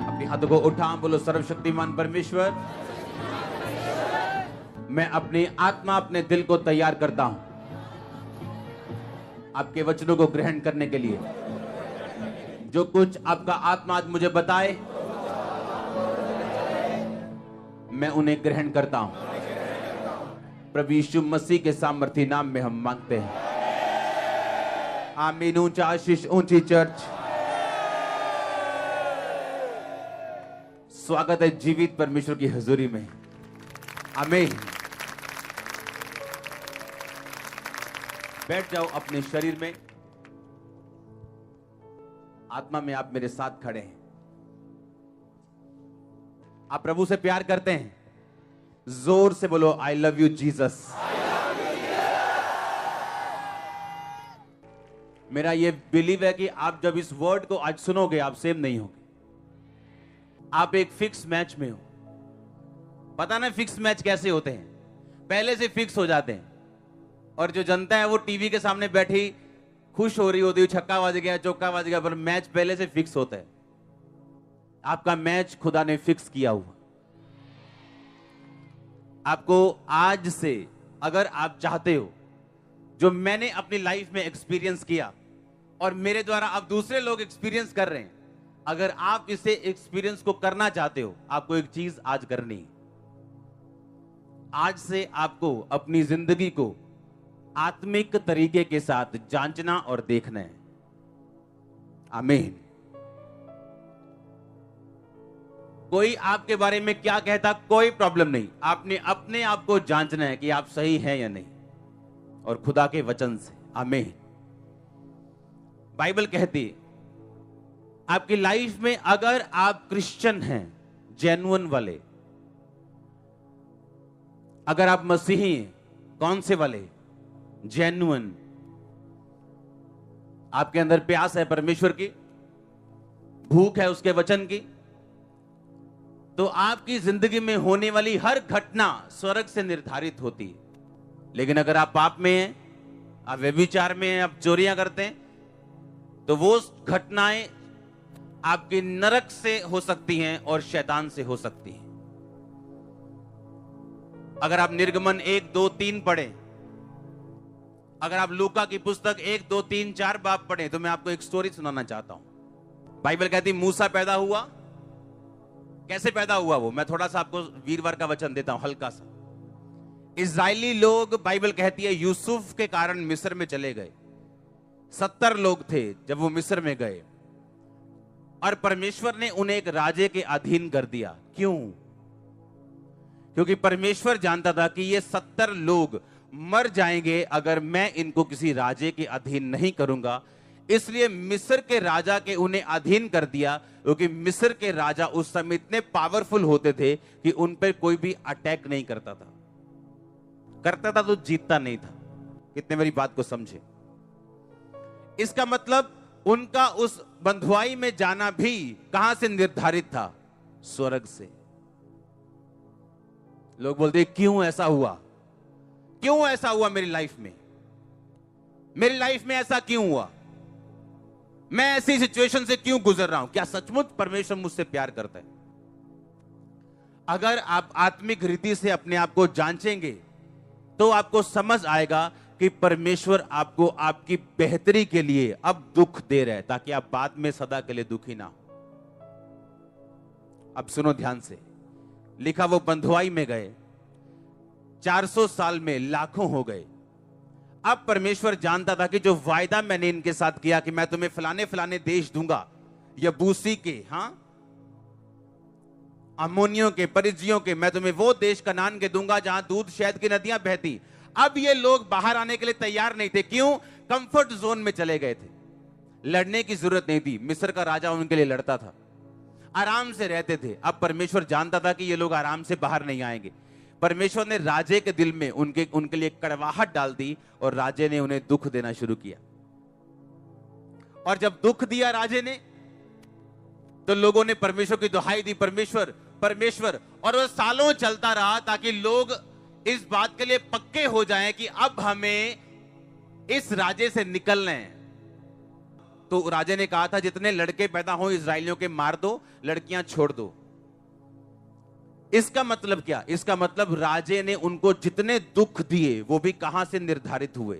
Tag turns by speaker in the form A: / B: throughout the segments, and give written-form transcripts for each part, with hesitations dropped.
A: अपने हाथों को उठा, बोलो सर्वशक्तिमान परमेश्वर, मैं अपनी आत्मा अपने दिल को तैयार करता हूं आपके वचनों को ग्रहण करने के लिए। जो कुछ आपका आत्मा आज मुझे बताए मैं उन्हें ग्रहण करता हूं। प्रभु यीशु मसीह के सामर्थी नाम में हम मांगते हैं, आमीन। ऊंचा आशीष, ऊंची चर्च। स्वागत है जीवित परमेश्वर की हजूरी में, आमीन। बैठ जाओ अपने शरीर में, आत्मा में आप मेरे साथ खड़े हैं। आप प्रभु से प्यार करते हैं, जोर से बोलो आई लव यू जीसस। मेरा ये बिलीव है कि आप जब इस वर्ड को आज सुनोगे आप सेम नहीं होगे। आप एक फिक्स मैच में हो। पता ना फिक्स मैच कैसे होते हैं, पहले से फिक्स हो जाते हैं, और जो जनता है वो टीवी के सामने बैठी खुश हो रही होती है, छक्का बज गया, चौका बज गया, पर मैच पहले से फिक्स होता है। आपका मैच खुदा ने फिक्स किया हुआ। आपको आज से, अगर आप चाहते हो, जो मैंने अपनी लाइफ में एक्सपीरियंस किया और मेरे द्वारा अब दूसरे लोग एक्सपीरियंस कर रहे हैं, अगर आप इसे एक्सपीरियंस को करना चाहते हो, आपको एक चीज आज करनी है। आज से आपको अपनी जिंदगी को आत्मिक तरीके के साथ जांचना और देखना है, आमीन। कोई आपके बारे में क्या कहता कोई प्रॉब्लम नहीं, आपने अपने आप को जांचना है कि आप सही हैं या नहीं, और खुदा के वचन से, आमीन। बाइबल कहती है आपकी लाइफ में अगर आप क्रिश्चियन हैं, जेन्युइन वाले, अगर आप मसीही हैं, कौन से वाले? जेन्युइन। आपके अंदर प्यास है परमेश्वर की, भूख है उसके वचन की, तो आपकी जिंदगी में होने वाली हर घटना स्वर्ग से निर्धारित होती है। लेकिन अगर आप पाप में हैं, आप व्यभिचार में हैं, आप चोरियां करते हैं, तो वो घटनाएं आपके नरक से हो सकती हैं और शैतान से हो सकती हैं। अगर आप निर्गमन 1, 2, 3 पढ़ें, अगर आप लूका की पुस्तक 1, 2, 3, 4 बाब पढ़ें, तो मैं आपको एक स्टोरी सुनाना चाहता हूं। बाइबल कहती मूसा पैदा हुआ। कैसे पैदा हुआ वो? मैं थोड़ा सा आपको वीरवार का वचन देता हूं, हल्का सा। इजरायली लोग, बाइबल कहती है, यूसुफ के कारण मिस्र में चले गए। 70 लोग थे जब वो मिस्र में गए, और परमेश्वर ने उन्हें एक राजे के अधीन कर दिया। क्यों? क्योंकि परमेश्वर जानता था कि ये 70 लोग मर जाएंगे अगर मैं इनको किसी राजे के अधीन नहीं करूंगा। इसलिए मिस्र के राजा के उन्हें अधीन कर दिया, क्योंकि मिस्र के राजा उस समय इतने पावरफुल होते थे कि उन पर कोई भी अटैक नहीं करता था। करता था तो जीतता नहीं था। कितने मेरी बात को समझे? इसका मतलब उनका उस बंधुआई में जाना भी कहां से निर्धारित था? स्वर्ग से। लोग बोलते क्यों ऐसा हुआ? क्यों ऐसा हुआ मेरी लाइफ में? मेरी लाइफ में ऐसा क्यों हुआ? मैं ऐसी सिचुएशन से क्यों गुजर रहा हूं? क्या सचमुच परमेश्वर मुझसे प्यार करता है? अगर आप आत्मिक रीति से अपने आप को जांचेंगे तो आपको समझ आएगा कि परमेश्वर आपको आपकी बेहतरी के लिए अब दुख दे रहा है, ताकि आप बाद में सदा के लिए दुखी ना हो। अब सुनो ध्यान से। लिखा वो बंधुआई में गए, 400 साल में लाखों हो गए। अब परमेश्वर जानता था कि जो वायदा मैंने इनके साथ किया कि मैं तुम्हें फलाने फलाने देश दूंगा, यबूसी के, अम्मोनियों के, परिज्जियों के, मैं तुम्हें वो देश कनान के दूंगा जहां दूध शहद की नदियां बहती। अब ये लोग बाहर आने के लिए तैयार नहीं थे। क्यों? कंफर्ट जोन में चले गए थे। लड़ने की जरूरत नहीं थी। मिस्र का राजा उनके लिए लड़ता था, आराम से रहते थे। अब परमेश्वर जानता था कि ये लोग आराम से बाहर नहीं आएंगे। परमेश्वर ने राजे के दिल में उनके लिए कड़वाहट डाल दी, और राजे ने उन्हें दुख देना शुरू किया। और जब दुख दिया राजे ने, तो लोगों ने परमेश्वर की दुहाई दी, परमेश्वर परमेश्वर। और वो सालों चलता रहा, ताकि लोग इस बात के लिए पक्के हो जाएं कि अब हमें इस राजे से निकलना है। तो राजे ने कहा था जितने लड़के पैदा हो इजराइलियों के मार दो, लड़कियां छोड़ दो। इसका मतलब क्या? इसका मतलब राजे ने उनको जितने दुख दिए वो भी कहां से निर्धारित हुए?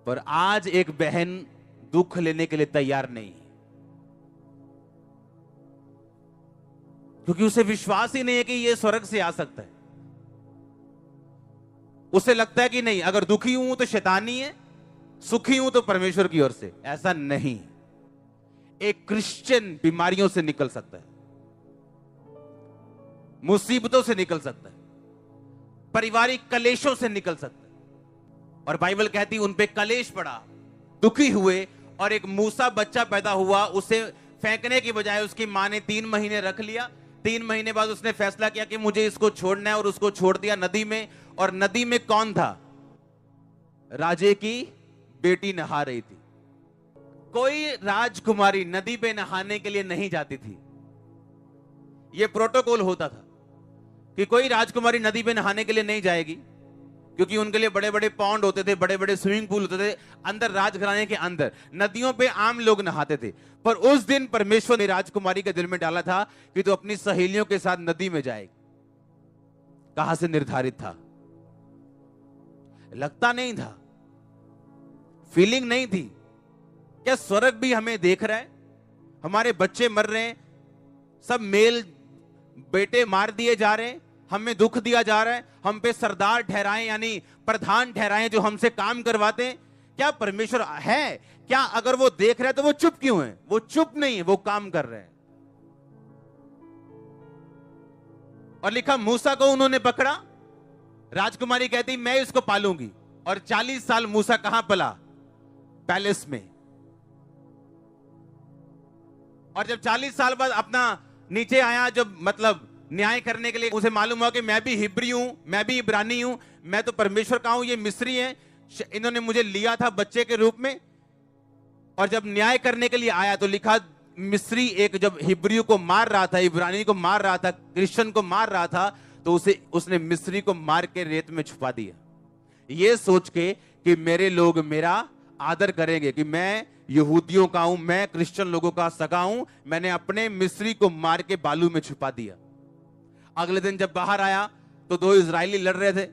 A: पर आज एक बहन दुख लेने के लिए तैयार नहीं, क्योंकि उसे विश्वास ही नहीं है कि यह स्वर्ग से आ सकता है। उसे लगता है कि नहीं, अगर दुखी हूं तो शैतानी है, सुखी हूं तो परमेश्वर की ओर से। ऐसा नहीं। एक क्रिश्चियन बीमारियों से निकल सकता है, मुसीबतों से निकल सकता है, पारिवारिक कलेशों से निकल सकता है। और बाइबल कहती उन पे कलेश पड़ा, दुखी हुए, और एक मूसा बच्चा पैदा हुआ। उसे फेंकने की बजाय उसकी मां ने 3 महीने रख लिया। 3 महीने बाद उसने फैसला किया कि मुझे इसको छोड़ना है, और उसको छोड़ दिया नदी में। और नदी में कौन था? राजे की बेटी नहा रही थी। कोई राजकुमारी नदी पे नहाने के लिए नहीं जाती थी। यह प्रोटोकॉल होता था कि कोई राजकुमारी नदी पे नहाने के लिए नहीं जाएगी, क्योंकि उनके लिए बड़े बड़े पॉन्ड होते थे, बड़े बड़े स्विमिंग पूल होते थे अंदर राजघराने के अंदर। नदियों पे आम लोग नहाते थे। पर उस दिन परमेश्वर ने राजकुमारी के दिल में डाला था कि तू अपनी सहेलियों के साथ नदी में जाएगी। कहां से निर्धारित था? लगता नहीं था, फीलिंग नहीं थी। क्या स्वर्ग भी हमें देख रहा है? हमारे बच्चे मर रहे हैं, सब मेल बेटे मार दिए जा रहे हैं, हमें दुख दिया जा रहा है, हम पे सरदार ठहराए यानी प्रधान ठहराए जो हमसे काम करवाते हैं। क्या परमेश्वर है? क्या अगर वो देख रहे हैं तो वो चुप क्यों है? वो चुप नहीं है, वो काम कर रहे हैं। और लिखा मूसा को उन्होंने पकड़ा। राजकुमारी कहती मैं इसको पालूंगी। और 40 साल मूसा कहां पला? पैलेस में। और जब 40 साल बाद अपना नीचे आया, जब मतलब न्याय करने के लिए, उसे मालूम हुआ कि मैं भी हिब्री हूं, मैं भी इब्रानी हूं, मैं तो परमेश्वर का हूं, ये मिस्री हैं, इन्होंने मुझे लिया था बच्चे के रूप में। और जब न्याय करने के लिए आया तो लिखा मिस्री एक जब हिब्रियों को मार रहा था, इब्रानी को मार रहा था, क्रिश्चियन को मार रहा था, तो उसने मिस्री को मार के रेत में छुपा दिया, ये सोच के कि मेरे लोग मेरा आदर करेंगे, कि मैं यहूदियों का हूं, मैं क्रिश्चियन लोगों का सगा हूं। मैंने अपने मिस्री को मार के बालू में छुपा दिया। अगले दिन जब बाहर आया तो 2 इजरायली लड़ रहे थे।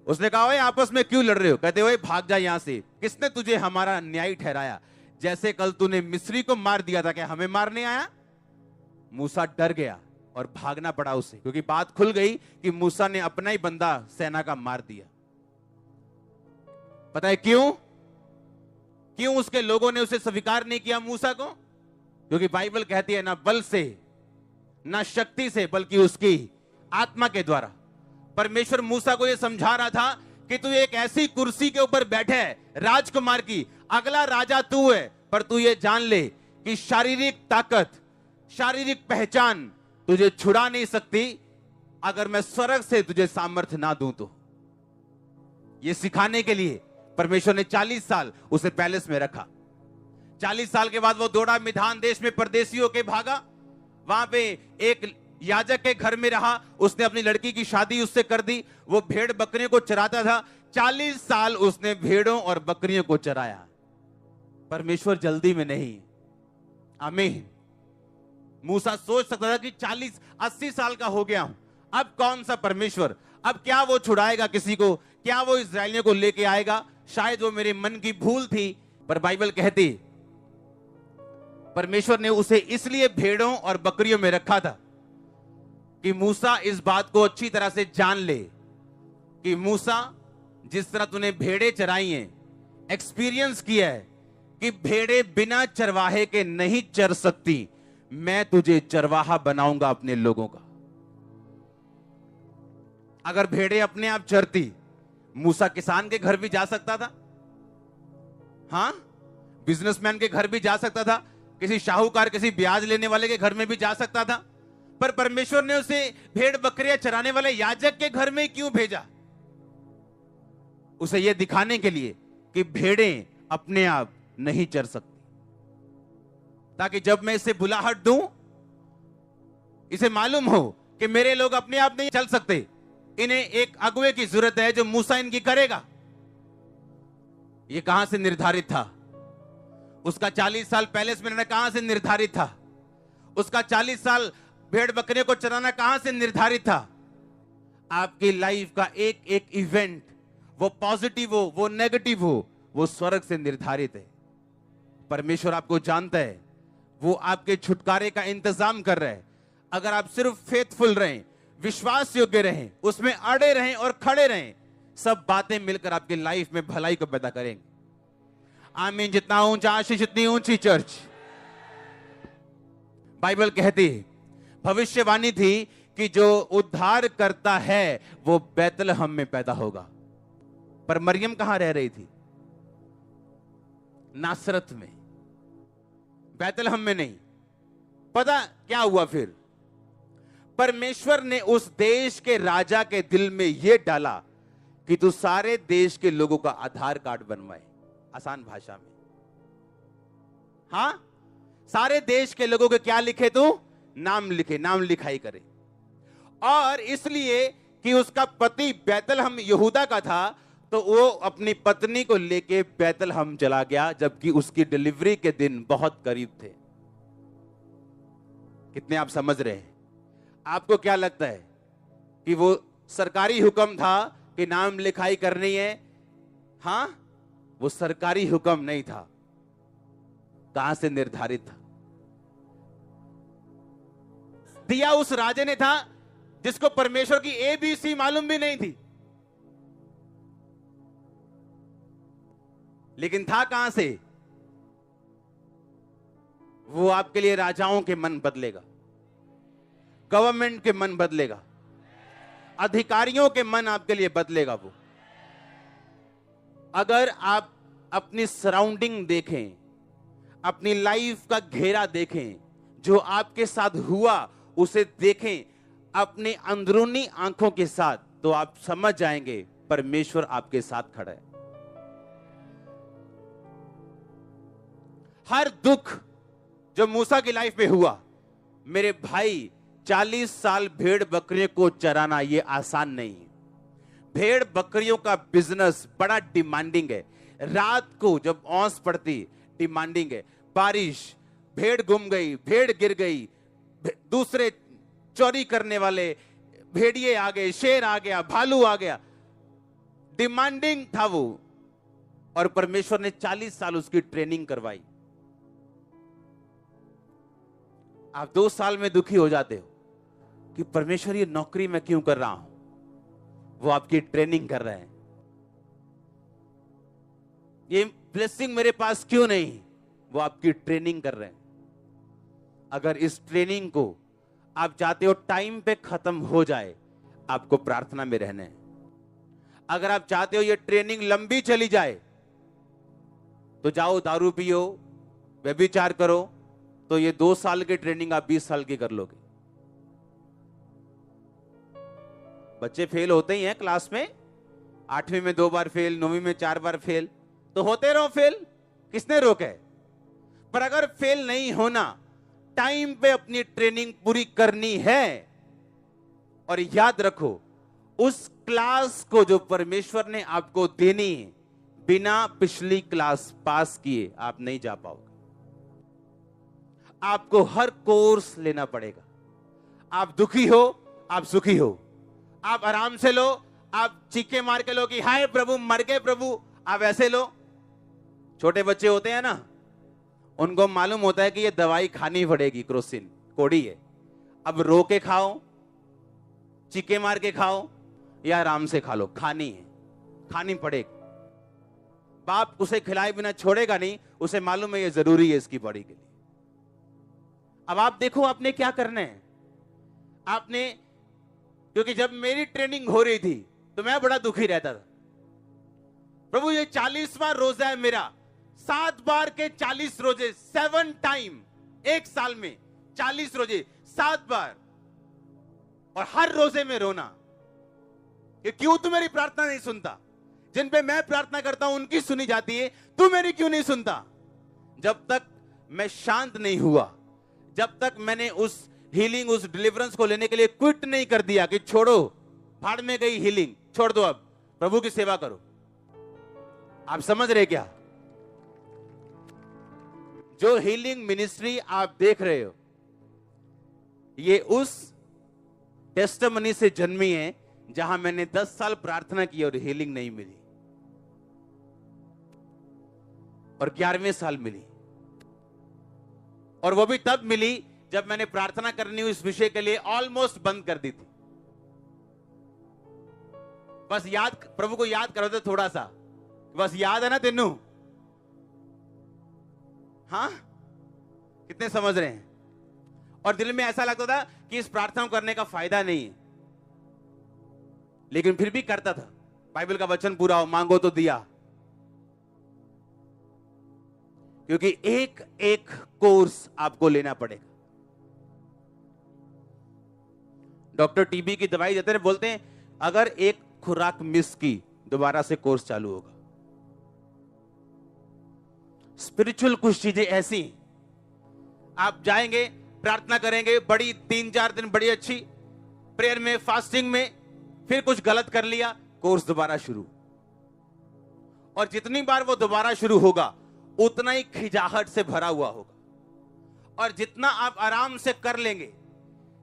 A: उसने कहा ओए आपस में क्यों लड़ रहे हो? कहते ओए भाग जा यहां से, किसने तुझे हमारा न्याय ठहराया? जैसे कल तूने मिस्री को मार दिया था, क्या हमें मारने आया? मूसा डर गया और भागना पड़ा उसे, क्योंकि बात खुल गई कि मूसा ने अपना ही बंदा सेना का मार दिया। पता है क्यों? क्यों उसके लोगों ने उसे स्वीकार नहीं किया मूसा को? क्योंकि बाइबल कहती है ना बल से ना शक्ति से, बल्कि उसकी आत्मा के द्वारा। परमेश्वर मूसा को यह समझा रहा था कि तू एक ऐसी कुर्सी के ऊपर बैठे है राजकुमार की, अगला राजा तू है, पर तू ये जान ले कि शारीरिक ताकत, शारीरिक पहचान तुझे छुड़ा नहीं सकती अगर मैं स्वर्ग से तुझे सामर्थ्य ना दूं। तो यह सिखाने के लिए परमेश्वर ने 40 साल उसे पैलेस में रखा। 40 साल के बाद वो दौड़ा मिधान देश में, परदेशियों के भागा। वहां पे एक याजक के घर में रहा, उसने अपनी लड़की की शादी उससे कर दी। वो भेड़ बकरियों को चराता था। 40 साल उसने भेड़ों और बकरियों को चराया। परमेश्वर जल्दी में नहीं। आमीन। मूसा सोच सकता था कि 40-80 साल का हो गया हूं, अब कौन सा परमेश्वर, अब क्या वो छुड़ाएगा किसी को, क्या वो इस्राएलियों को लेके आएगा? शायद वो मेरे मन की भूल थी। पर बाइबल कहती परमेश्वर ने उसे इसलिए भेड़ों और बकरियों में रखा था कि मूसा इस बात को अच्छी तरह से जान ले कि मूसा, जिस तरह तूने भेड़े चराई हैं, एक्सपीरियंस किया है कि भेड़े बिना चरवाहे के नहीं चर सकती, मैं तुझे चरवाहा बनाऊंगा अपने लोगों का। अगर भेड़े अपने आप चरती, मूसा किसान के घर भी जा सकता था, हां, बिजनेसमैन के घर भी जा सकता था, किसी शाहूकार, किसी ब्याज लेने वाले के घर में भी जा सकता था। पर परमेश्वर ने उसे भेड़ बकरियां चराने वाले याजक के घर में क्यों भेजा? उसे यह दिखाने के लिए कि भेड़ें अपने आप नहीं चर सकती, ताकि जब मैं इसे बुलाहट दूं, इसे मालूम हो कि मेरे लोग अपने आप नहीं चल सकते, इन्हें एक अगुवे की जरूरत है जो मूसा इनकी करेगा। ये कहां से निर्धारित था? उसका 40 साल पैलेस में रहना कहां से निर्धारित था? उसका 40 साल भेड़ बकरे को चराना कहां से निर्धारित था? आपकी लाइफ का एक एक इवेंट, वो पॉजिटिव हो वो नेगेटिव हो, वो स्वर्ग से निर्धारित है। परमेश्वर आपको जानता है, वो आपके छुटकारे का इंतजाम कर रहा है। अगर आप सिर्फ फेथफुल रहें, विश्वास योग्य रहें, उसमें अड़े रहें और खड़े रहें, सब बातें मिलकर आपकी लाइफ में भलाई को पैदा करेंगे। आमीन। जितना ऊंचा आशीष जितनी ऊंची चर्च। बाइबल कहती है, भविष्यवाणी थी कि जो उद्धार करता है वो बैतलहम में पैदा होगा। पर मरियम कहां रह रही थी? नासरत में, बैतलहम में नहीं। पता क्या हुआ फिर? परमेश्वर ने उस देश के राजा के दिल में यह डाला कि तू सारे देश के लोगों का आधार कार्ड बनवाए। आसान भाषा में, हां, सारे देश के लोगों के क्या लिखे? तू नाम लिखे, नाम लिखाई करे। और इसलिए कि उसका पति बैतलहम यहूदा का था, तो वो अपनी पत्नी को लेके बैतलहम चला गया, जबकि उसकी डिलीवरी के दिन बहुत करीब थे। कितने आप समझ रहे हैं? आपको क्या लगता है कि वो सरकारी हुक्म था कि नाम लिखाई करनी है? हां, वो सरकारी हुक्म नहीं था। कहां से निर्धारित था? दिया उस राजे ने था जिसको परमेश्वर की एबीसी मालूम भी नहीं थी। लेकिन था कहां से? वो आपके लिए राजाओं के मन बदलेगा, गवर्नमेंट के मन बदलेगा, अधिकारियों के मन आपके लिए बदलेगा वो। अगर आप अपनी सराउंडिंग देखें, अपनी लाइफ का घेरा देखें, जो आपके साथ हुआ उसे देखें अपनी अंदरूनी आंखों के साथ, तो आप समझ जाएंगे परमेश्वर आपके साथ खड़ा है। हर दुख जो मूसा की लाइफ में हुआ, मेरे भाई 40 साल भेड़ बकरियों को चराना ये आसान नहीं है। भेड़ बकरियों का बिजनेस बड़ा डिमांडिंग है। रात को जब औंस पड़ती, डिमांडिंग है। बारिश, भेड़ गुम गई, भेड़ गिर गई, दूसरे चोरी करने वाले भेड़िए आ गए, शेर आ गया, भालू आ गया, डिमांडिंग था वो। और परमेश्वर ने 40 साल उसकी ट्रेनिंग करवाई। आप 2 साल में दुखी हो जाते हो कि परमेश्वर ये नौकरी मैं क्यों कर रहा हूं? वो आपकी ट्रेनिंग कर रहे हैं। ये ब्लेसिंग मेरे पास क्यों नहीं? वो आपकी ट्रेनिंग कर रहे हैं। अगर इस ट्रेनिंग को आप चाहते हो टाइम पे खत्म हो जाए, आपको प्रार्थना में रहना है। अगर आप चाहते हो ये ट्रेनिंग लंबी चली जाए, तो जाओ दारू पियो, व्यभिचार करो, तो ये 2 साल की ट्रेनिंग आप 20 साल की कर लोगे। बच्चे फेल होते ही हैं क्लास में, 8वीं में 2 बार फेल, 9वीं में 4 बार फेल, तो होते रहो फेल, किसने रोका है? पर अगर फेल नहीं होना, टाइम पे अपनी ट्रेनिंग पूरी करनी है। और याद रखो, उस क्लास को जो परमेश्वर ने आपको देनी है, बिना पिछली क्लास पास किए आप नहीं जा पाओगे। आपको हर कोर्स लेना पड़ेगा। आप दुखी हो, आप सुखी हो, आप आराम से लो, आप चीखे मार के लो कि हाय प्रभु मर गए प्रभु, आप ऐसे लो। छोटे बच्चे होते हैं ना, उनको मालूम होता है कि ये दवाई खानी पड़ेगी, क्रोसिन कोड़ी है। अब रो के खाओ, चीखे मार के खाओ, या आराम से खा लो, खानी है, खानी पड़ेगी। बाप उसे खिलाए बिना छोड़ेगा नहीं, उसे मालूम है ये जरूरी है इसकी बॉडी के लिए। अब आप देखो आपने क्या करना है। आपने, क्योंकि जब मेरी ट्रेनिंग हो रही थी तो मैं बड़ा दुखी रहता था। प्रभु ये 40वां रोजा है मेरा, 7 बार के 40 रोजे, 7 टाइम, एक साल में 40 रोजे, 7 बार, और हर रोजे में रोना कि क्यों तू मेरी प्रार्थना नहीं सुनता? जिन पे मैं प्रार्थना करता हूं उनकी सुनी जाती है, तू मेरी क्यों नहीं सुनता? जब तक मैं शांत नहीं हुआ, जब तक मैंने उस हीलिंग, उस डिलीवरेंस को लेने के लिए क्विट नहीं कर दिया कि छोड़ो, भाड़ में गई हीलिंग, छोड़ दो, अब प्रभु की सेवा करो, आप समझ रहे क्या? जो हीलिंग मिनिस्ट्री आप देख रहे हो, ये उस टेस्टिमनी से जन्मी है जहां मैंने 10 साल प्रार्थना की और हीलिंग नहीं मिली, और 11वें साल मिली। और वो भी तब मिली जब मैंने प्रार्थना करनी हुई इस विषय के लिए ऑलमोस्ट बंद कर दी थी। बस याद, प्रभु को याद करो तो थोड़ा सा, बस याद है ना तेनू? हाँ, कितने समझ रहे हैं? और दिल में ऐसा लगता था कि इस प्रार्थना को करने का फायदा नहीं है, लेकिन फिर भी करता था। बाइबल का वचन पूरा हो, मांगो तो दिया। क्योंकि एक एक कोर्स आपको लेना पड़ेगा। डॉक्टर टीबी की दवाई देते हैं, बोलते हैं अगर एक खुराक मिस की दोबारा से कोर्स चालू होगा। स्पिरिचुअल कुछ चीजें ऐसी, आप जाएंगे, प्रार्थना करेंगे बड़ी, 3-4 दिन बड़ी अच्छी प्रेयर में, फास्टिंग में, फिर कुछ गलत कर लिया, कोर्स दोबारा शुरू। और जितनी बार वो दोबारा शुरू होगा उतना ही खिजाहट से भरा हुआ होगा। और जितना आप आराम से कर लेंगे,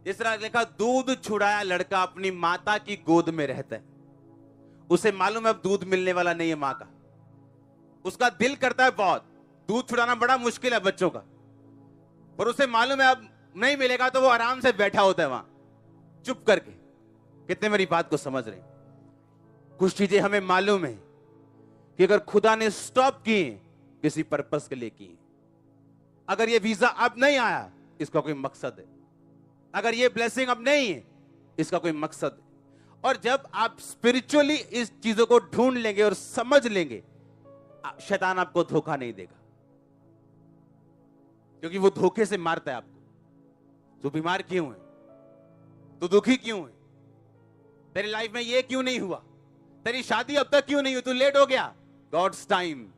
A: जिस तरह लिखा, दूध छुड़ाया लड़का अपनी माता की गोद में रहता है। उसे मालूम है अब दूध मिलने वाला नहीं है मां का, उसका दिल करता है बहुत, दूध छुड़ाना बड़ा मुश्किल है बच्चों का, पर उसे मालूम है अब नहीं मिलेगा, तो वो आराम से बैठा होता है वहां चुप करके। कितने मेरी बात को समझ रहे? कुछ चीजें हमें मालूम है कि अगर खुदा ने स्टॉप किए, किसी पर्पस के लिए किए। अगर ये वीजा अब नहीं आया, इसका कोई मकसद है। अगर ये ब्लेसिंग अब नहीं है, इसका कोई मकसद है। और जब आप स्पिरिचुअली इस चीजों को ढूंढ लेंगे और समझ लेंगे, शैतान आपको धोखा नहीं देगा, क्योंकि वो धोखे से मारता है आपको। तू बीमार क्यों है? तू दुखी क्यों है? तेरी लाइफ में ये क्यों नहीं हुआ? तेरी शादी अब तक क्यों नहीं हुई? तू लेट हो गया। गॉड्स टाइम,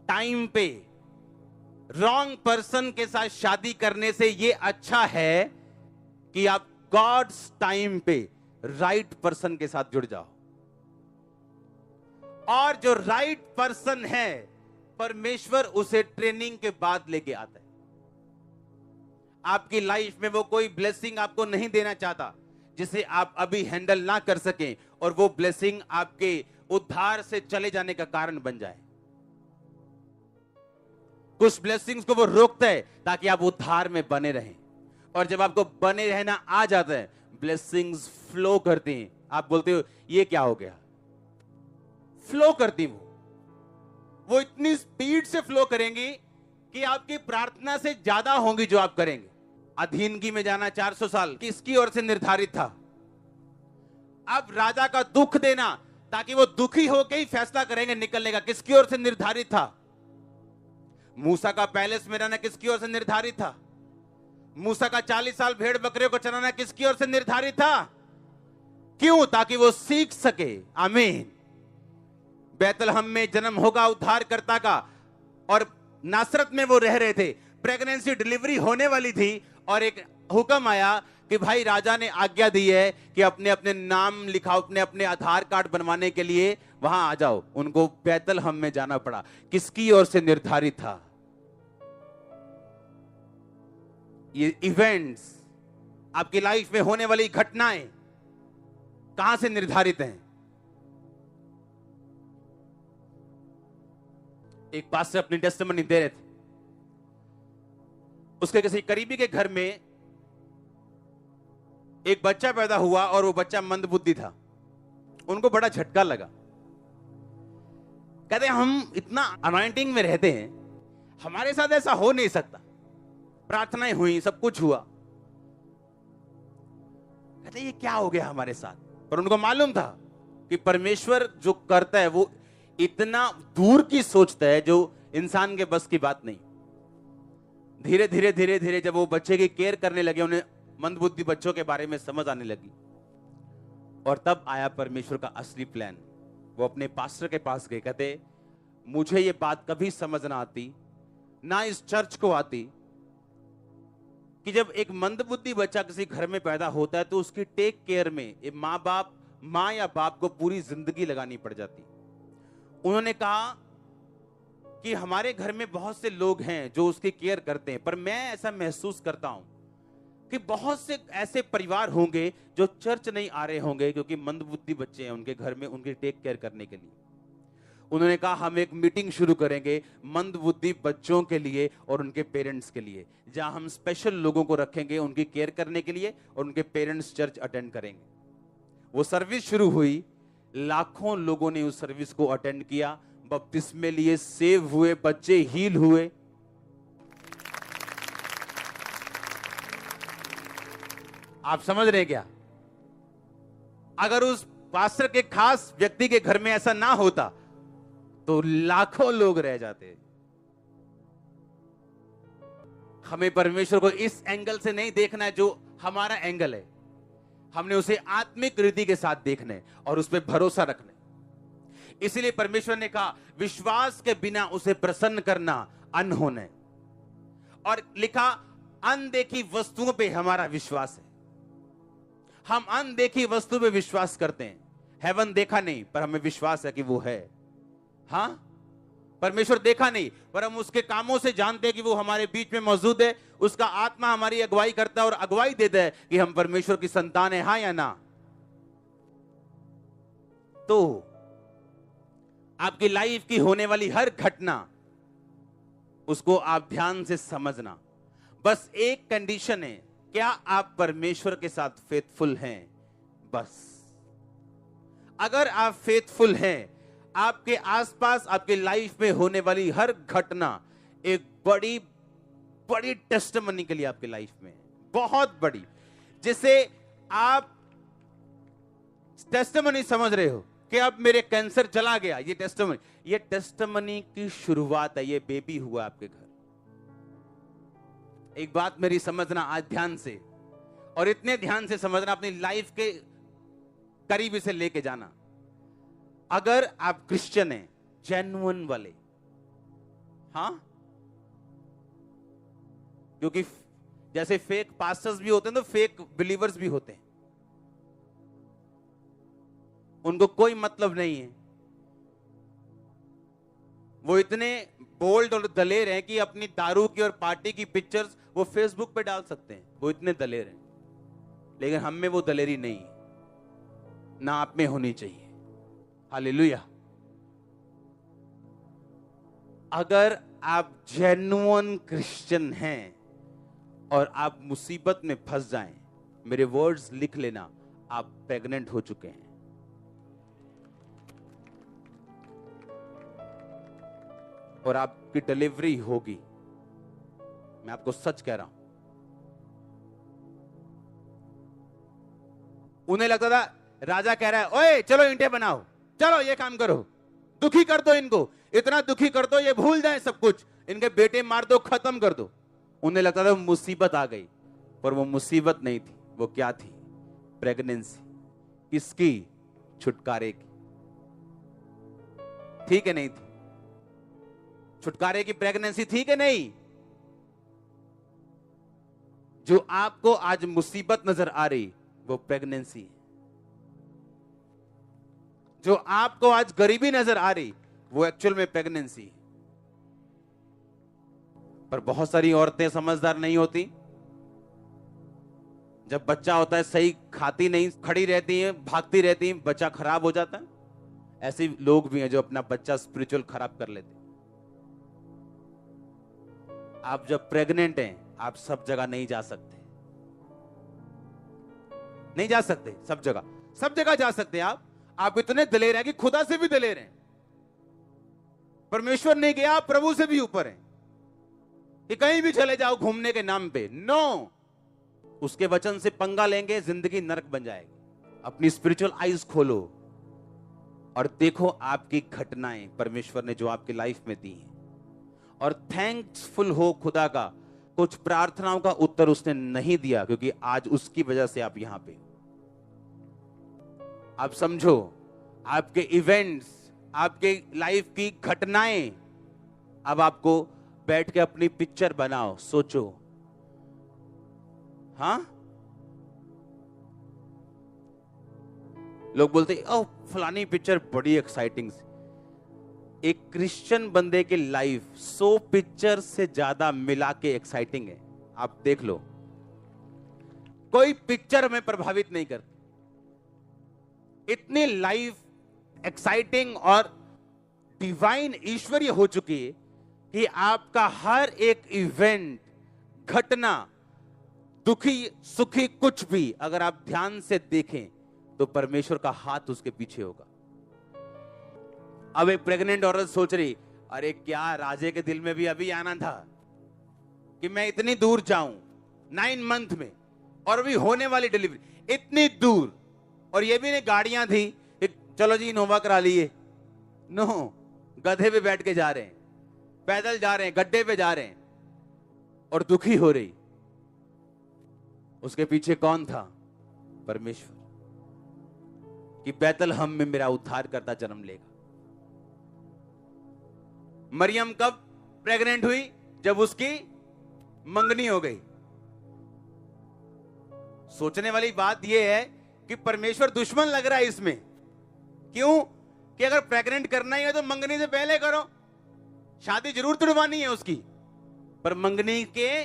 A: टाइम पे रॉन्ग पर्सन के साथ शादी करने से ये अच्छा है कि आप गॉड्स टाइम पे राइट पर्सन के साथ जुड़ जाओ। और जो राइट पर्सन है, परमेश्वर उसे ट्रेनिंग के बाद लेके आता है। आपकी लाइफ में वो कोई ब्लेसिंग आपको नहीं देना चाहता जिसे आप अभी हैंडल ना कर सकें, और वो ब्लेसिंग आपके उद्धार से चले जाने का कारण बन जाए। कुछ ब्लेसिंग्स को वो रोकता है ताकि आप उद्धार में बने रहें, और जब आपको बने रहना आ जाता है, ब्लेसिंग्स फ्लो करती हैं। आप बोलते हो ये क्या हो गया? फ्लो करती, वो इतनी स्पीड से फ्लो करेंगी कि आपकी प्रार्थना से ज्यादा होंगी जो आप करेंगे। अधीनगी में जाना 400 साल किसकी ओर से निर्धारित था? अब राजा का दुख देना ताकि वो दुखी होकर ही फैसला करेंगे निकलने का, किसकी ओर से निर्धारित था? मूसा का पैलेस में रहना किसकी ओर से निर्धारित था? मूसा का 40 साल भेड़ बकरियों को चराना किसकी ओर से निर्धारित था? क्यों? ताकि वो सीख सके। आमीन। बैतलहम में जन्म होगा उद्धारकर्ता का, और नासरत में वो रह रहे थे। प्रेगनेंसी, डिलीवरी होने वाली थी, और एक हुक्म आया कि भाई राजा ने आज्ञा दी है कि अपने अपने नाम लिखाओ, अपने अपने आधार कार्ड बनवाने के लिए वहां आ जाओ। उनको बैतलहम में जाना पड़ा। किसकी ओर से निर्धारित था? ये इवेंट्स, आपकी लाइफ में होने वाली घटनाएं कहां से निर्धारित हैं? एक पास्टर अपनी टेस्टिमनी दे रहे थे, उसके किसी करीबी के घर में एक बच्चा पैदा हुआ, और वो बच्चा मंदबुद्धि था। उनको बड़ा झटका लगा। कहते हम इतना अनॉइंटिंग में रहते हैं, हमारे साथ ऐसा हो नहीं सकता। प्रार्थनाएं हुई, सब कुछ हुआ। कहते ये क्या हो गया हमारे साथ? पर उनको मालूम था कि परमेश्वर जो करता है वो इतना दूर की सोचता है जो इंसान के बस की बात नहीं। धीरे धीरे धीरे धीरे जब वो बच्चे की केयर करने लगे, उन्हें मंदबुद्धि बच्चों के बारे में समझ आने लगी, और तब आया परमेश्वर का असली प्लान। वो अपने पास्टर के पास गए, कहते मुझे ये बात कभी समझ ना आती, ना इस चर्च को आती, कि जब एक मंदबुद्धि बच्चा किसी घर में पैदा होता है तो उसकी टेक केयर में माँ या बाप को पूरी जिंदगी लगानी पड़ जाती। उन्होंने कहा कि हमारे घर में बहुत से लोग हैं जो उसकी केयर करते हैं, पर मैं ऐसा महसूस करता हूं कि बहुत से ऐसे परिवार होंगे जो चर्च नहीं आ रहे होंगे क्योंकि मंदबुद्धि बच्चे हैं उनके घर में उनकी टेक केयर करने के लिए। उन्होंने कहा हम एक मीटिंग शुरू करेंगे मंदबुद्धि बच्चों के लिए और उनके पेरेंट्स के लिए, जहां हम स्पेशल लोगों को रखेंगे उनकी केयर करने के लिए और उनके पेरेंट्स चर्च अटेंड करेंगे। वो सर्विस शुरू हुई, लाखों लोगों ने उस सर्विस को अटेंड किया, बपतिस्मे लिए, सेव हुए, बच्चे हील हुए। आप समझ रहे हैं क्या? अगर उस पास्टर के खास व्यक्ति के घर में ऐसा ना होता तो लाखों लोग रह जाते। हमें परमेश्वर को इस एंगल से नहीं देखना है जो हमारा एंगल है, हमने उसे आत्मिक रीति के साथ देखना है और उस पर भरोसा रखना है। इसलिए परमेश्वर ने कहा विश्वास के बिना उसे प्रसन्न करना अनहोना है, और लिखा अनदेखी वस्तुओं पे हमारा विश्वास है। हम अनदेखी वस्तु पे विश्वास करते हैं, हेवन देखा नहीं पर हमें विश्वास है कि वो है। हाँ, परमेश्वर देखा नहीं पर हम उसके कामों से जानते हैं कि वो हमारे बीच में मौजूद है। उसका आत्मा हमारी अगुवाई करता है और अगुवाई देता है कि हम परमेश्वर की संतान है, हाँ या ना। तो आपकी लाइफ की होने वाली हर घटना उसको आप ध्यान से समझना। बस एक कंडीशन है, क्या आप परमेश्वर के साथ फेथफुल हैं? बस अगर आप फेथफुल हैं, आपके आसपास आपके लाइफ में होने वाली हर घटना एक बड़ी बड़ी टेस्टिमनी के लिए आपकी लाइफ में बहुत बड़ी, जिसे आप टेस्टिमनी समझ रहे हो कि अब मेरे कैंसर चला गया, ये टेस्टिमनी की शुरुआत है। ये बेबी हुआ आपके घर। एक बात मेरी समझना आज ध्यान से, और इतने ध्यान से समझना, अपनी लाइफ के करीब इसे लेके जाना। अगर आप क्रिश्चियन हैं, जेन्युइन वाले, हाँ, क्योंकि जैसे फेक पास्टर्स भी होते हैं तो फेक बिलीवर्स भी होते हैं, उनको कोई मतलब नहीं है। वो इतने बोल्ड और दलेर हैं कि अपनी दारू की और पार्टी की पिक्चर्स वो फेसबुक पे डाल सकते हैं, वो इतने दलेर हैं। लेकिन हम में वो दलेरी नहीं है, ना आप में होनी चाहिए। हालेलुया। अगर आप जेन्युइन क्रिश्चियन हैं और आप मुसीबत में फंस जाएं, मेरे वर्ड्स लिख लेना, आप प्रेग्नेंट हो चुके हैं। और आपकी डिलीवरी होगी, मैं आपको सच कह रहा हूं। उन्हें लगता था राजा कह रहा है ओए चलो ईंटें बनाओ, चलो ये काम करो, दुखी कर दो इनको, इतना दुखी कर दो ये भूल जाए सब कुछ, इनके बेटे मार दो, खत्म कर दो। उन्हें लगता था मुसीबत आ गई, पर वो मुसीबत नहीं थी। वो क्या थी? प्रेगनेंसी। किसकी? छुटकारे की। ठीक है नहीं थी? छुटकारे की प्रेगनेंसी थी कि नहीं? जो आपको आज मुसीबत नजर आ रही वो प्रेगनेंसी है। जो आपको आज गरीबी नजर आ रही वो एक्चुअल में प्रेगनेंसी है। पर बहुत सारी औरतें समझदार नहीं होती। जब बच्चा होता है सही खाती नहीं, खड़ी रहती हैं, भागती रहती हैं, बच्चा खराब हो जाता है। ऐसे लोग भी हैं जो अपना बच्चा स्पिरिचुअल खराब कर लेते हैं। आप जब प्रेग्नेंट हैं, आप सब जगह नहीं जा सकते, नहीं जा सकते सब जगह जा सकते हैं आप इतने दलेर हैं कि खुदा से भी दलेर हैं। परमेश्वर ने गया, आप प्रभु से भी ऊपर हैं कि कहीं भी चले जाओ घूमने के नाम पे। नो, उसके वचन से पंगा लेंगे, जिंदगी नरक बन जाएगी। अपनी स्पिरिचुअल आईज खोलो और देखो आपकी घटनाएं परमेश्वर ने जो आपकी लाइफ में दी हैं, और थैंक्सफुल हो खुदा का। कुछ प्रार्थनाओं का उत्तर उसने नहीं दिया क्योंकि आज उसकी वजह से आप यहां पे। आप समझो, आपके इवेंट्स, आपके लाइफ की घटनाएं, अब आपको बैठ के अपनी पिक्चर बनाओ, सोचो। हाँ, लोग बोलते ओ फलानी पिक्चर बड़ी एक्साइटिंग, एक क्रिश्चियन बंदे की लाइफ 100 पिक्चर से ज्यादा मिला के एक्साइटिंग है। आप देख लो, कोई पिक्चर हमें प्रभावित नहीं करती। इतनी लाइफ एक्साइटिंग और डिवाइन ईश्वरीय हो चुकी है कि आपका हर एक इवेंट, घटना, दुखी सुखी कुछ भी अगर आप ध्यान से देखें तो परमेश्वर का हाथ उसके पीछे होगा। अब एक प्रेग्नेंट औरत सोच रही, अरे क्या राजे के दिल में भी अभी आना था कि मैं इतनी दूर जाऊं 9 मंथ में, और अभी होने वाली डिलीवरी इतनी दूर, और ये भी नहीं गाड़ियां थी चलो जी इनोवा करा लिए, नो, गधे पे बैठ के जा रहे हैं, पैदल जा रहे हैं, गड्ढे पे जा रहे हैं, और दुखी हो रही। उसके पीछे कौन था? परमेश्वर, कि बैतलहम में मेरा उद्धार करता जन्म लेगा। मरियम कब प्रेग्नेंट हुई? जब उसकी मंगनी हो गई। सोचने वाली बात यह है कि परमेश्वर दुश्मन लग रहा है इसमें। क्यों? कि अगर प्रेग्नेंट करना ही है तो मंगनी से पहले करो, शादी जरूर तुड़वानी है उसकी। पर मंगनी के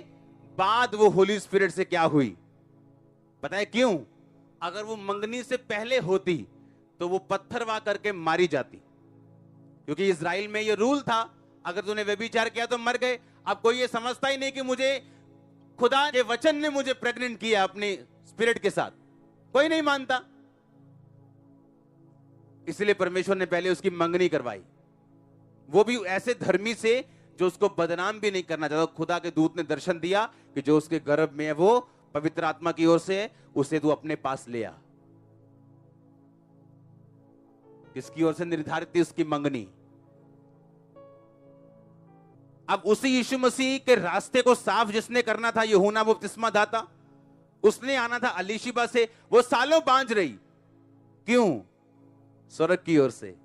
A: बाद वो होली स्पिरिट से क्या हुई पता है क्यों? अगर वो मंगनी से पहले होती तो वो पत्थरवा करके मारी जाती, क्योंकि इजराइल में ये रूल था, अगर तूने व्यभिचार किया तो मर गए। अब कोई ये समझता ही नहीं कि मुझे खुदा के वचन ने मुझे प्रेग्नेंट किया अपने स्पिरिट के साथ, कोई नहीं मानता। इसलिए परमेश्वर ने पहले उसकी मंगनी करवाई, वो भी ऐसे धर्मी से जो उसको बदनाम भी नहीं करना चाहता। खुदा के दूत ने दर्शन दिया कि जो उसके गर्भ में है वो पवित्र आत्मा की ओर से है, उसे तू अपने पास ले आ। किसकी ओर से निर्धारित थी उसकी मंगनी? अब उसी यीशु मसीह के रास्ते को साफ जिसने करना था, यूहन्ना बपतिस्मा दाता, उसने आना था अलीशिबा से। वो सालों बांझ रही, क्यों? स्वर्ग की ओर से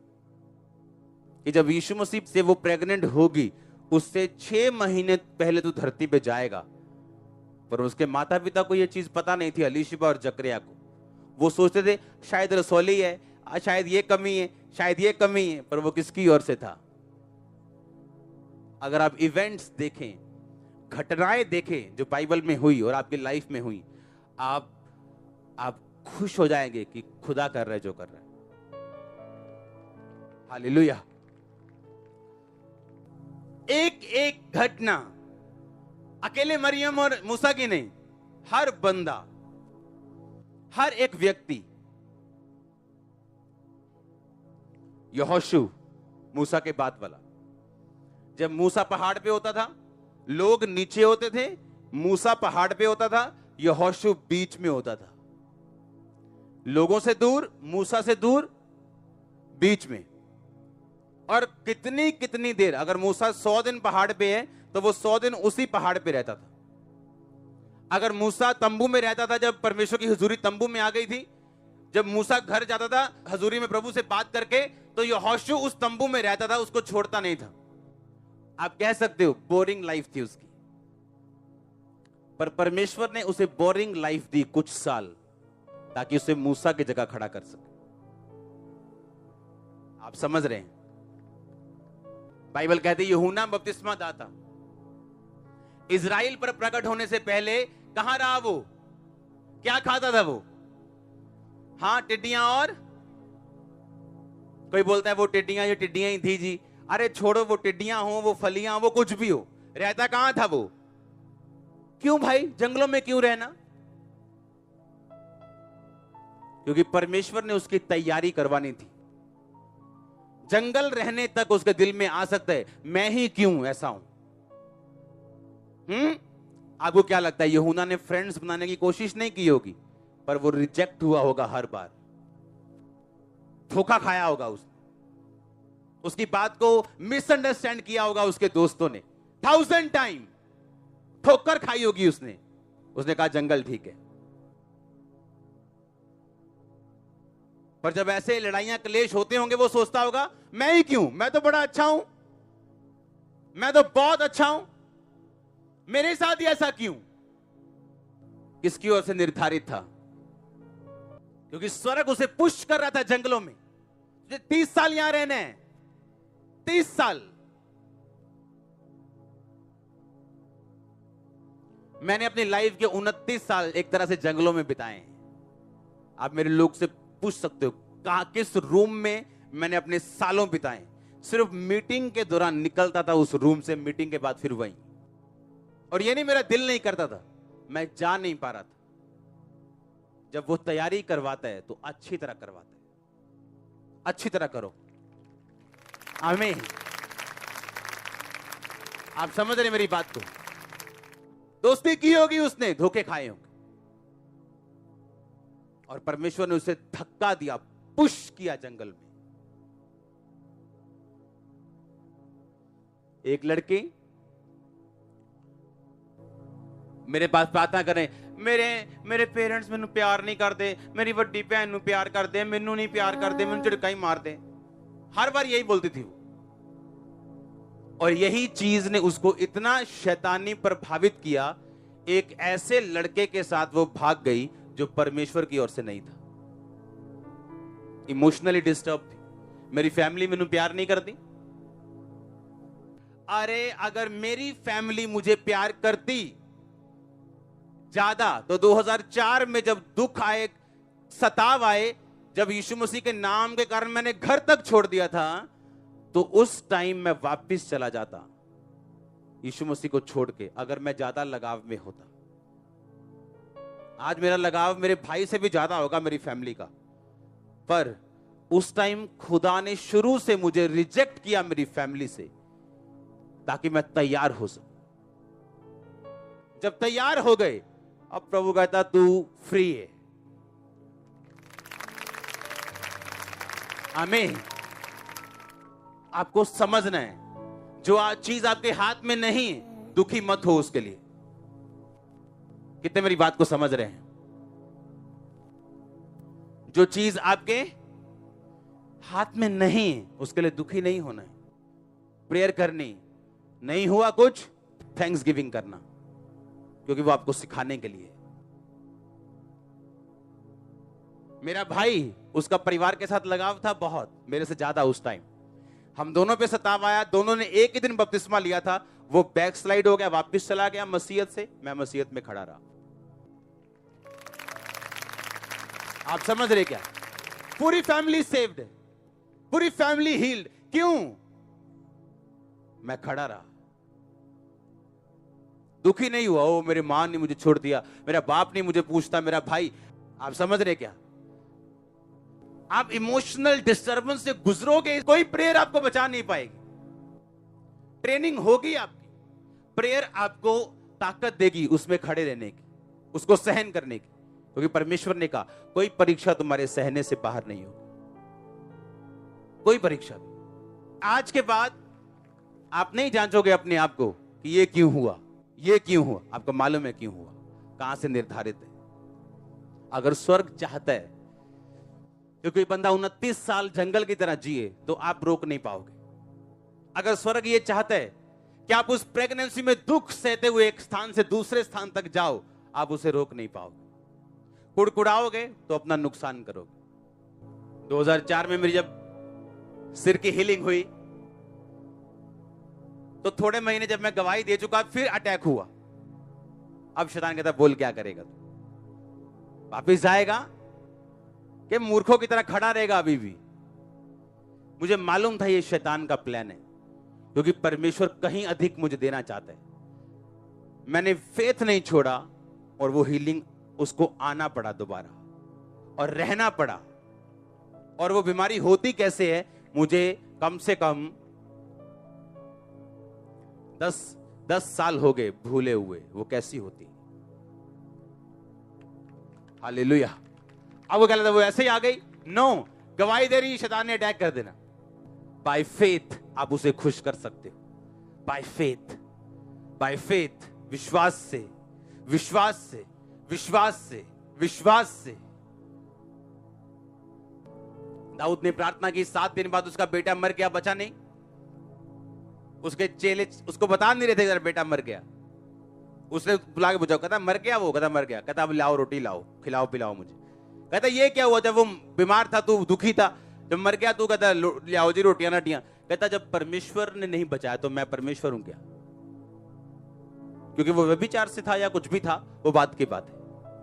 A: कि जब यीशु मसीह से वो प्रेग्नेंट होगी, उससे 6 महीने पहले तू धरती पे जाएगा। पर उसके माता पिता को ये चीज पता नहीं थी, अलीशिबा और जकरिया को। वो सोचते थे शायद रसौली है, शायद ये कमी है, शायद ये कमी है, पर वो किसकी ओर से था? अगर आप इवेंट्स देखें, घटनाएं देखें जो बाइबल में हुई और आपकी लाइफ में हुई, आप खुश हो जाएंगे कि खुदा कर रहा है जो कर रहा है। हालेलुया। एक एक घटना अकेले मरियम और मूसा की नहीं, हर बंदा, हर एक व्यक्ति। यहोशू मूसा के बाद वाला, जब मूसा पहाड़ पे होता था लोग नीचे होते थे, मूसा पहाड़ पे होता था, यहोशू बीच में होता था। लोगों से दूर, मूसा से दूर, बीच में। और कितनी कितनी देर, अगर मूसा 100 दिन पहाड़ पे है तो वो 100 दिन उसी पहाड़ पे रहता था। अगर मूसा तंबू में रहता था, जब परमेश्वर की हुजूरी तंबू में आ गई थी, जब मूसा घर जाता था हजूरी में प्रभु से बात करके, तो यहोशू उस तंबू में रहता था, उसको छोड़ता नहीं था। आप कह सकते हो बोरिंग लाइफ थी उसकी, पर परमेश्वर ने उसे बोरिंग लाइफ दी कुछ साल, ताकि उसे मूसा की जगह खड़ा कर सके। आप समझ रहे हैं? बाइबल कहती है यूहन्ना बपतिस्मा दाता इजराइल पर प्रकट होने से पहले कहां रहा? वो क्या खाता था वो? हाँ, टिड्डियां। और कोई बोलता है वो टिड्डियां, ये टिड्डियां ही थी जी। अरे छोड़ो, वो टिड्डियां हो, वो फलियां, वो कुछ भी हो, रहता कहां था वो? क्यों भाई जंगलों में क्यों रहना? क्योंकि परमेश्वर ने उसकी तैयारी करवानी थी। जंगल रहने तक उसके दिल में आ सकता है मैं ही क्यों ऐसा हूं। आपको क्या लगता है यूहन्ना ने फ्रेंड्स बनाने की कोशिश नहीं की होगी, पर वो रिजेक्ट हुआ होगा हर बार, धोखा खाया होगा उसने, उसकी बात को मिसअंडरस्टैंड किया होगा उसके दोस्तों ने 1000 टाइम, ठोकर खाई होगी उसने। उसने कहा जंगल ठीक है। पर जब ऐसे लड़ाइयां क्लेश होते होंगे, वो सोचता होगा मैं ही क्यों, मैं तो बड़ा अच्छा हूं, मैं तो बहुत अच्छा हूं, मेरे साथ ही ऐसा क्यों? किसकी ओर से निर्धारित था? क्योंकि स्वर्ग उसे पुश कर रहा था जंगलों में, तुझे 30 साल यहां रहना है, 29 साल मैंने अपनी लाइफ के 29 साल एक तरह से जंगलों में बिताए हैं। आप मेरे लोग से पूछ सकते हो कहां किस रूम में मैंने अपने सालों बिताए। सिर्फ मीटिंग के दौरान निकलता था उस रूम से, मीटिंग के बाद फिर वहीं। और ये नहीं मेरा दिल नहीं करता था, मैं जा नहीं पा रहा था। जब वो तैयारी करवाता है तो अच्छी तरह करवाता है, अच्छी तरह करो। आमीन। आप समझ रहे मेरी बात को? दोस्ती की होगी उसने, धोखे खाए होंगे, और परमेश्वर ने उसे धक्का दिया, पुश किया जंगल में। एक लड़की मेरे पास प्रार्थना करें, मेरे पेरेंट्स मैनू प्यार नहीं करते, मेरी वड्डी भैन नू प्यार करते, मैनू नहीं प्यार करते, मैनू झटकाई मारते। हर बार यही बोलती थी वो। और यही चीज ने उसको इतना शैतानी प्रभावित किया, एक ऐसे लड़के के साथ वो भाग गई जो परमेश्वर की ओर से नहीं था। इमोशनली डिस्टर्ब थी। मेरी फैमिली मैनू प्यार नहीं करती। अरे अगर मेरी फैमिली मुझे प्यार करती ज्यादा, तो 2004 में जब दुख आए, सताव आए, जब यीशु मसीह के नाम के कारण मैंने घर तक छोड़ दिया था, तो उस टाइम मैं वापस चला जाता यीशु मसीह को छोड़ के, अगर मैं ज्यादा लगाव में होता। आज मेरा लगाव मेरे भाई से भी ज्यादा होगा, मेरी फैमिली का। पर उस टाइम खुदा ने शुरू से मुझे रिजेक्ट किया मेरी फैमिली से, ताकि मैं तैयार हो सकूं। जब तैयार हो गए, अब प्रभु कहता तू फ्री है। आमीन। आपको समझना है, जो चीज आपके हाथ में नहीं, दुखी मत हो उसके लिए। कितने मेरी बात को समझ रहे हैं? जो चीज आपके हाथ में नहीं, उसके लिए दुखी नहीं होना है। प्रेयर करनी, नहीं हुआ कुछ, थैंक्स गिविंग करना, क्योंकि वो आपको सिखाने के लिए। मेरा भाई, उसका परिवार के साथ लगाव था बहुत, मेरे से ज्यादा उस टाइम। हम दोनों पे सताव आया, दोनों ने एक ही दिन बपतिस्मा लिया था। वो बैक स्लाइड हो गया, वापस चला गया मसीहत से, मैं मसीहत में खड़ा रहा। आप समझ रहे क्या? पूरी फैमिली सेव्ड, पूरी फैमिली हील्ड। क्यों? मैं खड़ा रहा, दुखी नहीं हुआ। ओ मेरी मां ने मुझे छोड़ दिया, मेरा बाप नहीं मुझे पूछता, मेरा भाई। आप समझ रहे क्या? आप इमोशनल डिस्टर्बेंस से गुजरोगे, कोई प्रेयर आपको बचा नहीं पाएगी। ट्रेनिंग होगी आपकी, प्रेयर आपको ताकत देगी उसमें खड़े रहने की, उसको सहन करने की। क्योंकि परमेश्वर ने कहा कोई परीक्षा तुम्हारे सहने से बाहर नहीं होगी, कोई परीक्षा भी। आज के बाद आप नहीं जांचोगे अपने आप को कि ये क्यों हुआ, ये क्यों हुआ। आपको मालूम है क्यों हुआ, कहां से निर्धारित है। अगर स्वर्ग चाहता है कि कोई बंदा 29 साल जंगल की तरह जिए, तो आप रोक नहीं पाओगे। अगर स्वर्ग ये चाहता है कि आप उस प्रेगनेंसी में दुख सहते हुए एक स्थान से दूसरे स्थान तक जाओ, आप उसे रोक नहीं पाओगे। कुड़कुड़ाओगे तो अपना नुकसान करोगे। 2004 में मेरी जब सिर की हीलिंग हुई, तो थोड़े महीने जब मैं गवाही दे चुका, फिर अटैक हुआ। अब शैतान कहता बोल क्या करेगा तू, वापिस जाएगा कि मूर्खों की तरह खड़ा रहेगा अभी भी। मुझे मालूम था ये शैतान का प्लान है, क्योंकि परमेश्वर कहीं अधिक मुझे देना चाहता है। मैंने फेथ नहीं छोड़ा, और वो हीलिंग उसको आना पड़ा दोबारा, और रहना पड़ा। और वो बीमारी होती कैसे है, मुझे कम से कम 10 साल हो गए भूले हुए वो कैसी होती। हालेलुया। अब वो क्या लगता है, वो ऐसे ही आ गई? नो, गवाही दे रही, शैतान ने अटैक कर देना। बाय फेथ आप उसे खुश कर सकते हो। बाय फेथ, बाय फेथ, विश्वास से, विश्वास से, विश्वास से, विश्वास से। दाऊद ने प्रार्थना की, 7 दिन बाद उसका बेटा मर गया, बचा नहीं। उसके चेले उसको बता नहीं रहे थे कि बेटा मर गया। उसने बुला के पूछा, कहता मर गया? वो कहता मर गया। कहता अब लाओ रोटी लाओ, खिलाओ पिलाओ मुझे। कहता ये क्या हुआ, जब वो बीमार था तू दुखी था, जब मर गया तू कहता ले आओ जी रोटियां नाटियां। कहता जब परमेश्वर ने नहीं बचाया तो मैं परमेश्वर हूं क्या? क्योंकि वो व्यभिचार से था या कुछ भी था, वो बात की बात है।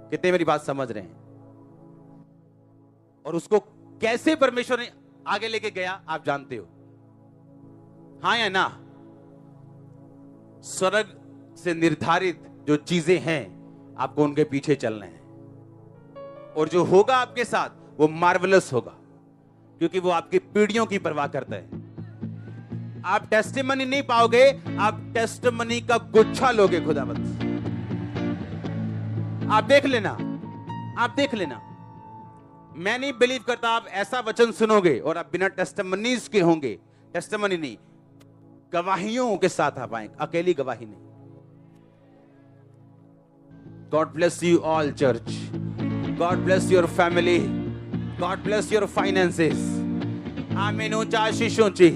A: कितने मेरी बात समझ रहे हैं? और उसको कैसे परमेश्वर ने आगे लेके गया आप जानते हो, हाँ या ना? स्वर्ग से निर्धारित जो चीजें हैं आपको उनके पीछे चलना है, और जो होगा आपके साथ वो मार्वलस होगा, क्योंकि वो आपकी पीढ़ियों की परवाह करता है। आप टेस्टिमनी नहीं पाओगे, आप टेस्टिमनी का गुच्छा लोगे खुदावंद। आप देख लेना, आप देख लेना। मैं नहीं बिलीव करता आप ऐसा वचन सुनोगे और आप बिना टेस्टिमनीज के होंगे। टेस्टिमनी नहीं, गवाहियों के साथ आप आएंगे, अकेली गवाही नहीं। God bless you all church, God bless your family, God bless your finances. आमीन ऊंचा आशीष ऊंची।